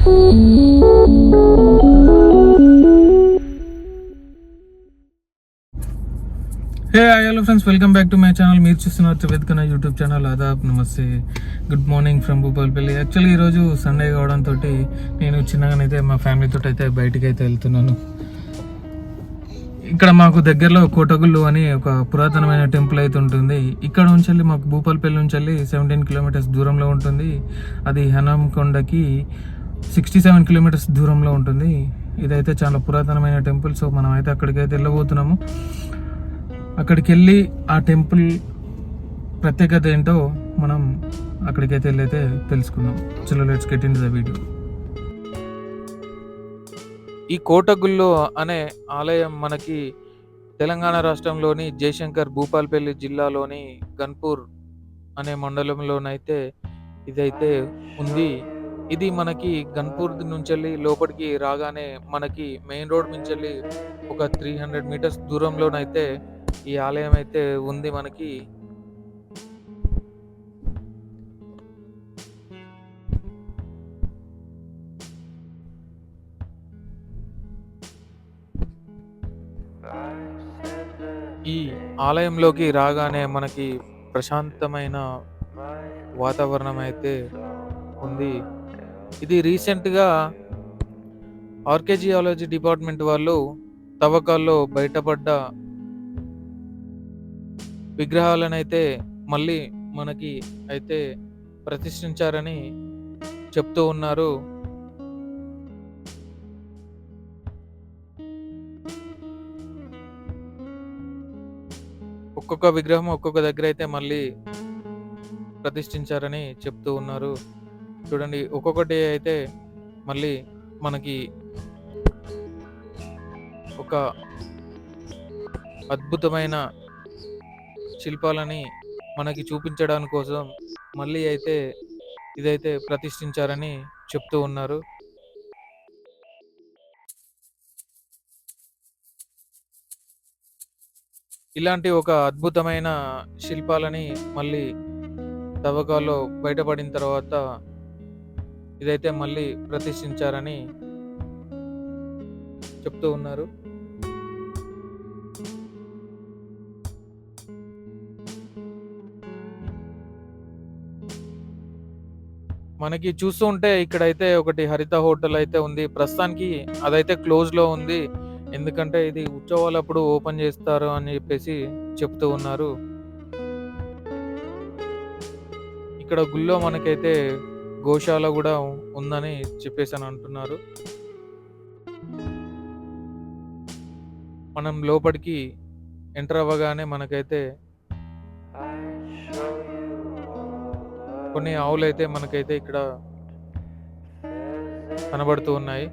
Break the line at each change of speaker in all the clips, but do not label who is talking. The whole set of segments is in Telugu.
Hello friends, welcome back to my channel. మీరు చూస్తున్నారు త్రివేద్కన యూట్యూబ్ ఛానల్. ఆదాబ్, నమస్తే, good morning from Bhupalpally. Actually ఈరోజు సండే కావడంతో నేను చిన్నగానైతే మా ఫ్యామిలీతో అయితే బయటికి అయితే వెళ్తున్నాను. ఇక్కడ మాకు దగ్గరలో కోటగుళ్ళు అని ఒక పురాతనమైన టెంపుల్ అయితే ఉంటుంది. ఇక్కడ నుంచి వెళ్ళి మాకు భూపాలపల్లి నుంచి వెళ్ళి 17 కిలోమీటర్స్ దూరంలో ఉంటుంది. అది హనంకొండకి 67 కిలోమీటర్స్ దూరంలో ఉంటుంది. ఇదైతే చాలా పురాతనమైన టెంపుల్. సో మనం అయితే అక్కడికైతే వెళ్ళబోతున్నాము. అక్కడికి వెళ్ళి ఆ టెంపుల్ ప్రత్యేకత ఏంటో మనం అక్కడికైతే వెళ్ళైతే తెలుసుకుందాం. చలో, let's get into the video. ఈ కోటగుళ్ళు అనే ఆలయం మనకి తెలంగాణ రాష్ట్రంలోని జయశంకర్ భూపాలపల్లి జిల్లాలోని గన్పూర్ అనే మండలంలోనైతే ఇదైతే ఉంది. ఇది మనకి గన్పూర్ నుంచి వెళ్ళి లోపలికి రాగానే మనకి మెయిన్ రోడ్ నుంచి వెళ్ళి ఒక 300 మీటర్స్ దూరంలోనైతే ఈ ఆలయం అయితే ఉంది మనకి. ఈ ఆలయంలోకి రాగానే మనకి ప్రశాంతమైన వాతావరణం అయితే ఉంది. ఇది రీసెంట్గా ఆర్కియాలజీ డిపార్ట్మెంట్ వాళ్ళు తవ్వకాల్లో బయటపడ్డ విగ్రహాలను అయితే మళ్ళీ మనకి అయితే ప్రతిష్ఠించారని చెప్తూ ఉన్నారు. ఒక్కొక్క విగ్రహం ఒక్కొక్క దగ్గర అయితే మళ్ళీ ప్రతిష్ఠించారని చెప్తూ ఉన్నారు. చూడండి, ఒక్కొక్కటి అయితే మళ్ళీ మనకి ఒక అద్భుతమైన శిల్పాలని మనకి చూపించడానికి కోసం మళ్ళీ అయితే ఇదైతే ప్రతిష్ఠించారని చెప్తూ ఉన్నారు. ఇలాంటి ఒక అద్భుతమైన శిల్పాలని మళ్ళీ తవ్వకాల్లో బయటపడిన తర్వాత ఇదైతే మళ్ళీ ప్రతిష్ఠించారని చెప్తూ ఉన్నారు. మనకి చూస్తూ ఉంటే ఇక్కడైతే ఒకటి హరిత హోటల్ అయితే ఉంది. ప్రస్తుతానికి అదైతే క్లోజ్ లో ఉంది. ఎందుకంటే ఇది ఉత్సవాలప్పుడు ఓపెన్ చేస్తారు అని చెప్పేసి చెప్తూ ఉన్నారు. ఇక్కడ గుళ్ళో మనకైతే గోశాల కూడా ఉందని చెప్పేసి అని అంటున్నారు. మనం లోపలికి ఎంటర్ అవ్వగానే మనకైతే కొన్ని ఆవులు అయితే మనకైతే ఇక్కడ కనబడుతూ ఉన్నాయి.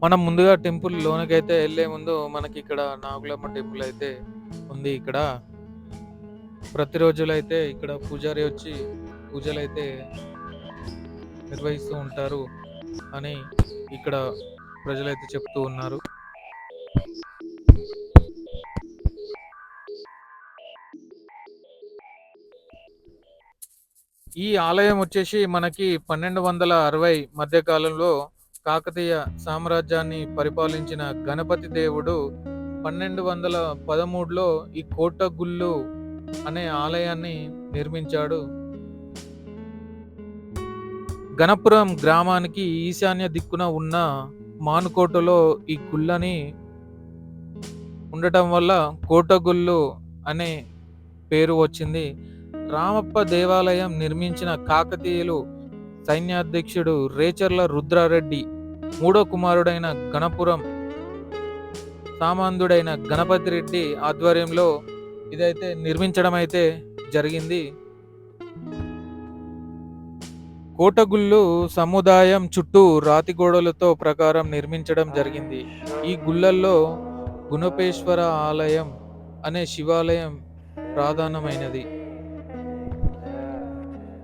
మనం ముందుగా టెంపుల్ లోనకైతే వెళ్లే ముందు మనకి ఇక్కడ నాగులమ్మ టెంపుల్ అయితే ఉంది. ఇక్కడ ప్రతిరోజులైతే ఇక్కడ పూజారి వచ్చి పూజలు అయితే నిర్వహిస్తూ ఉంటారు అని ఇక్కడ ప్రజలైతే చెప్తూ ఉన్నారు. ఈ ఆలయం వచ్చేసి మనకి 1260 మధ్య కాలంలో కాకతీయ సామ్రాజ్యాన్ని పరిపాలించిన గణపతి దేవుడు 1213లో ఈ కోటగుళ్ళు అనే ఆలయాన్ని నిర్మించాడు. గణపురం గ్రామానికి ఈశాన్య దిక్కున ఉన్న మానుకోటలో ఈ గుళ్ళని ఉండటం వల్ల కోటగుళ్ళు అనే పేరు వచ్చింది. రామప్ప దేవాలయం నిర్మించిన కాకతీయులు సైన్యాధ్యక్షుడు రేచర్ల రుద్రారెడ్డి మూడో కుమారుడైన గణపురం సామంతుడైన గణపతి రెడ్డి ఆధ్వర్యంలో ఇదైతే నిర్మించడం అయితే జరిగింది. కోటగుళ్ళు సముదాయం చుట్టూ రాతి గోడలతో ప్రకారం నిర్మించడం జరిగింది. ఈ గుళ్ళల్లో గుణపేశ్వర ఆలయం అనే శివాలయం ప్రధానమైనది.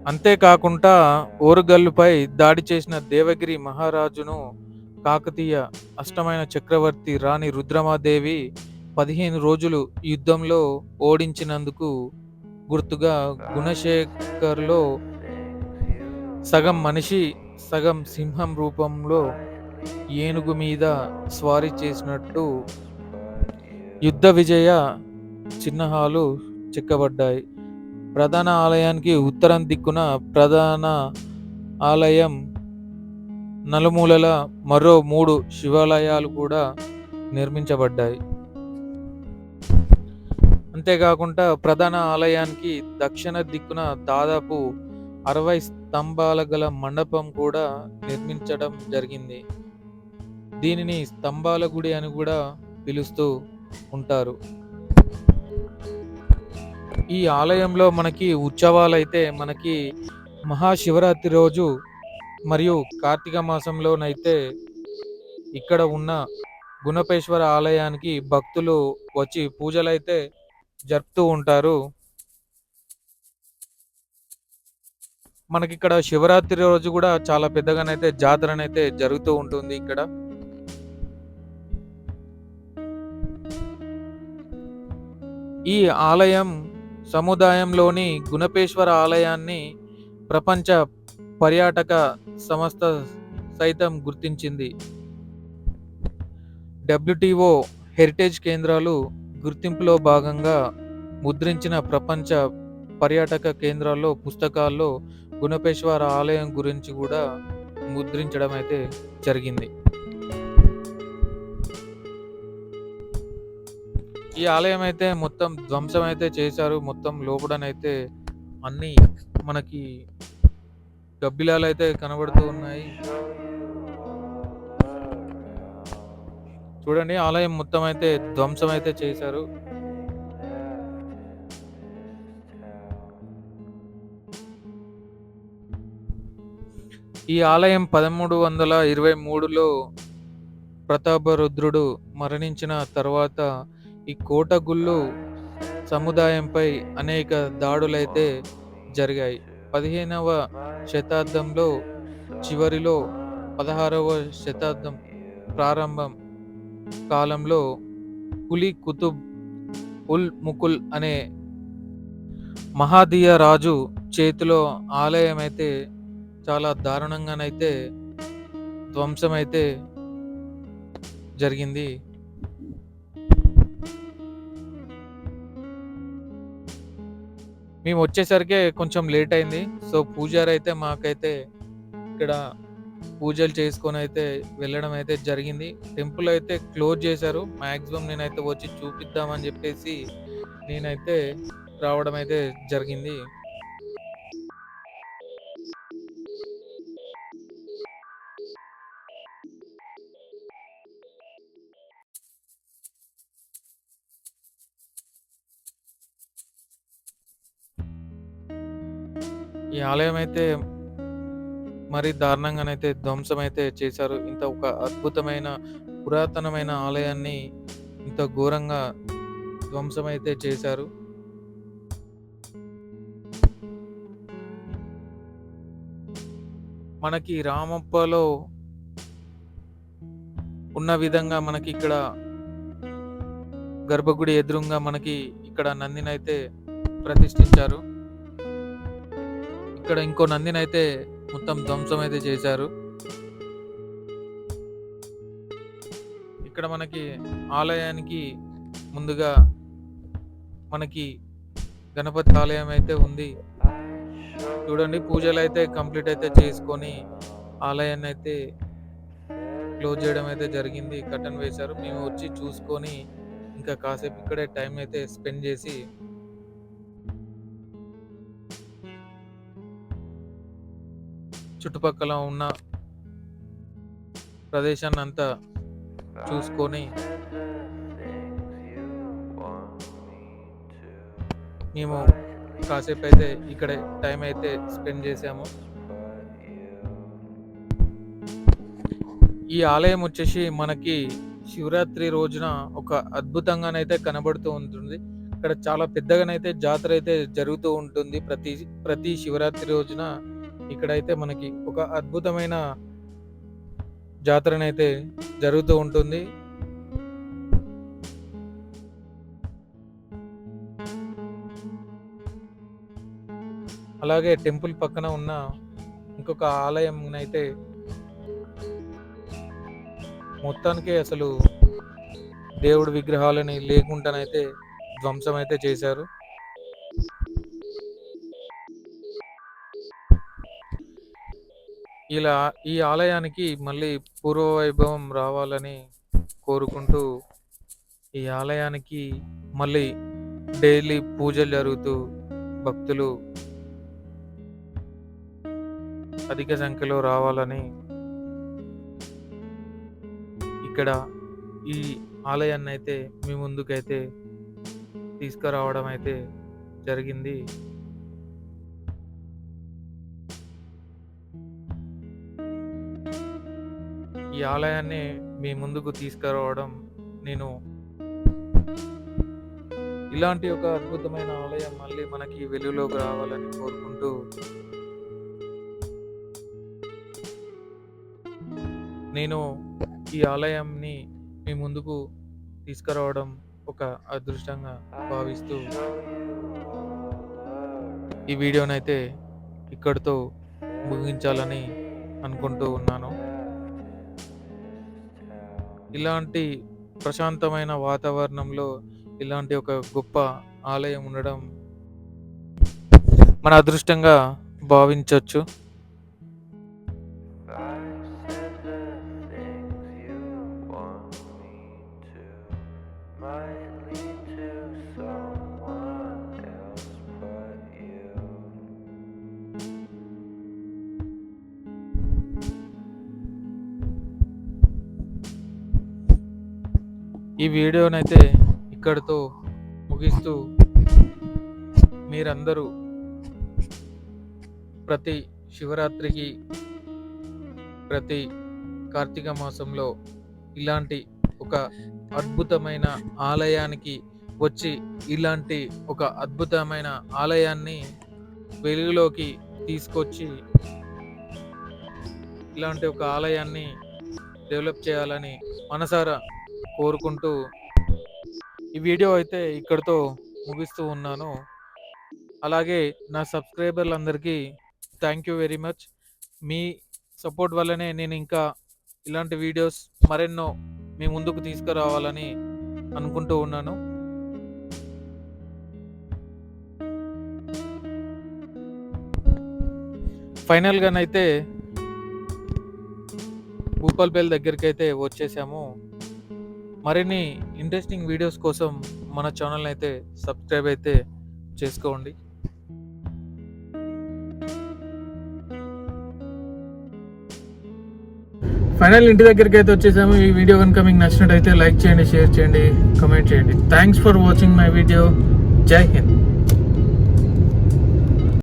అంతేకాకుండా ఓరుగల్లుపై దాడి చేసిన దేవగిరి మహారాజును కాకతీయ అష్టమైన చక్రవర్తి రాణి రుద్రమాదేవి 15 రోజులు యుద్ధంలో ఓడించినందుకు గుర్తుగా గుణశేఖర్లో సగం మనిషి సగం సింహం రూపంలో ఏనుగు మీద స్వారీ చేసినట్టు యుద్ధ విజయ చిహ్నాలు చెక్కబడ్డాయి. ప్రధాన ఆలయానికి ఉత్తరం దిక్కున ప్రధాన ఆలయం నలుమూలల మరో 3 శివాలయాలు కూడా నిర్మించబడ్డాయి. అంతేకాకుండా ప్రధాన ఆలయానికి దక్షిణ దిక్కున దాదాపు 60 స్తంభాల గల మండపం కూడా నిర్మించడం జరిగింది. దీనిని స్తంభాల గుడి అని కూడా పిలుస్తూ ఉంటారు. ఈ ఆలయంలో మనకి ఉత్సవాలు అయితే మనకి మహాశివరాత్రి రోజు మరియు కార్తీక మాసంలోనైతే ఇక్కడ ఉన్న గుణపేశ్వర ఆలయానికి భక్తులు వచ్చి పూజలైతే జరుపుతూ ఉంటారు. మనకి ఇక్కడ శివరాత్రి రోజు కూడా చాలా పెద్దగానైతే జాతరనైతే జరుగుతూ ఉంటుంది. ఇక్కడ ఈ ఆలయం సముదాయంలోని గుణపేశ్వర ఆలయాన్ని ప్రపంచ పర్యాటక సంస్థ సైతం గుర్తించింది. WTO హెరిటేజ్ కేంద్రాలు గుర్తింపులో భాగంగా ముద్రించిన ప్రపంచ పర్యాటక కేంద్రాల్లో పుస్తకాల్లో గుణపేశ్వర ఆలయం గురించి కూడా ముద్రించడం అయితే జరిగింది. ఈ ఆలయం అయితే మొత్తం ధ్వంసం అయితే చేశారు. మొత్తం లోపలనైతే అన్ని మనకి గబ్బిలాలు అయితే కనబడుతూ ఉన్నాయి. చూడండి, ఆలయం మొత్తం అయితే ధ్వంసం అయితే చేశారు. ఈ ఆలయం 1323లో ప్రతాపరుద్రుడు మరణించిన తర్వాత ఈ కోటగుళ్ళు సముదాయంపై అనేక దాడులైతే జరిగాయి. 15వ శతాబ్దంలో చివరిలో 16వ శతాబ్దం ప్రారంభం కాలంలో కులీ కుతుబ్ ఉల్ ముకుల్ అనే మహాదీయ రాజు చేతిలో ఆలయం అయితే చాలా దారుణంగానైతే ధ్వంసం అయితే జరిగింది. మేము వచ్చేసరికి కొంచెం లేట్ అయింది. సో పూజారి అయితే మాకైతే ఇక్కడ పూజలు చేసుకొని అయితే వెళ్ళడం అయితే జరిగింది. టెంపుల్ అయితే క్లోజ్ చేశారు. మ్యాక్సిమం నేనైతే వచ్చి చూపిద్దామని చెప్పేసి నేనైతే రావడం అయితే జరిగింది. ఈ ఆలయం అయితే మరి దారుణంగానైతే ధ్వంసం అయితే చేశారు. ఇంత ఒక అద్భుతమైన పురాతనమైన ఆలయాన్ని ఇంత ఘోరంగా ధ్వంసం అయితే చేశారు. మనకి రామప్పలో ఉన్న విధంగా మనకి ఇక్కడ గర్భగుడి ఎదురుగా మనకి ఇక్కడ నందినైతే ప్రతిష్ఠించారు. ఇక్కడ ఇంకో నందినైతే మొత్తం ధ్వంసం అయితే చేశారు. ఇక్కడ మనకి ఆలయానికి ముందుగా మనకి గణపతి ఆలయం అయితే ఉంది. చూడండి, పూజలు అయితే కంప్లీట్ అయితే చేసుకొని ఆలయాన్ని అయితే క్లోజ్ చేయడం అయితే జరిగింది. కర్టన్ వేశారు. మేము వచ్చి చూసుకొని ఇంకా కాసేపు ఇక్కడే టైం అయితే స్పెండ్ చేసి చుట్టుపక్కల ఉన్న ప్రదేశాన్ని అంతా చూసుకొని మేము కాసేపు అయితే ఇక్కడే టైం అయితే స్పెండ్ చేసాము. ఈ ఆలయం వచ్చేసి మనకి శివరాత్రి రోజున ఒక అద్భుతంగానైతే కనబడుతూ ఉంటుంది. ఇక్కడ చాలా పెద్దగానైతే జాతర అయితే జరుగుతూ ఉంటుంది. ప్రతి శివరాత్రి రోజున ఇక్కడైతే మనకి ఒక అద్భుతమైన జాతరనైతే జరుగుతూ ఉంటుంది. అలాగే టెంపుల్ పక్కన ఉన్న ఇంకొక ఆలయం అయితే మొత్తానికి అసలు దేవుడి విగ్రహాలని లేకుండానైతే ధ్వంసం అయితే చేశారు. ఇలా ఈ ఆలయానికి మళ్ళీ పూర్వ వైభవం రావాలని కోరుకుంటూ ఈ ఆలయానికి మళ్ళీ డైలీ పూజలు జరుగుతూ భక్తులు అధిక సంఖ్యలో రావాలని ఇక్కడ ఈ ఆలయాన్ని అయితే మీ ముందుకైతే తీసుకురావడం అయితే జరిగింది. ఈ ఆలయాన్ని మీ ముందుకు తీసుకురావడం నేను ఇలాంటి ఒక అద్భుతమైన ఆలయం మళ్ళీ మనకి వెలుగులోకి రావాలని కోరుకుంటూ నేను ఈ ఆలయాన్ని మీ ముందుకు తీసుకురావడం ఒక అదృష్టంగా భావిస్తూ ఈ వీడియోనైతే ఇక్కడితో ముగించాలని అనుకుంటూ ఉన్నాను. ఇలాంటి ప్రశాంతమైన వాతావరణంలో ఇలాంటి ఒక గొప్ప ఆలయం ఉండడం మన అదృష్టంగా భావించవచ్చు. ఈ వీడియోనైతే ఇక్కడితో ముగిస్తూ మీరందరూ ప్రతి శివరాత్రికి ప్రతి కార్తీక మాసంలో ఇలాంటి ఒక అద్భుతమైన ఆలయానికి వచ్చి ఇలాంటి ఒక అద్భుతమైన ఆలయాన్ని వెలుగులోకి తీసుకొచ్చి ఇలాంటి ఒక ఆలయాన్ని డెవలప్ చేయాలని మనసారా కోరుకుంటూ ఈ వీడియో అయితే ఇక్కడితో ముగిస్తూ ఉన్నాను. అలాగే నా సబ్స్క్రైబర్లందరికీ థ్యాంక్ యూ వెరీ మచ్. మీ సపోర్ట్ వల్లనే నేను ఇంకా ఇలాంటి వీడియోస్ మరెన్నో మీ ముందుకు తీసుకురావాలని అనుకుంటూ ఉన్నాను. ఫైనల్గానైతే భూపాల్పల్లి దగ్గరికి అయితే వచ్చేసాము. మరిన్ని ఇంట్రెస్టింగ్ వీడియోస్ కోసం మన ఛానల్ని అయితే సబ్స్క్రైబ్ అయితే చేసుకోండి. ఫైనల్ ఇంటి దగ్గరికి అయితే వచ్చేసాము. ఈ వీడియో కనుక మీకు నచ్చినట్టయితే లైక్ చేయండి, షేర్ చేయండి, కమెంట్ చేయండి. Thanks for watching my video. జై హింద్.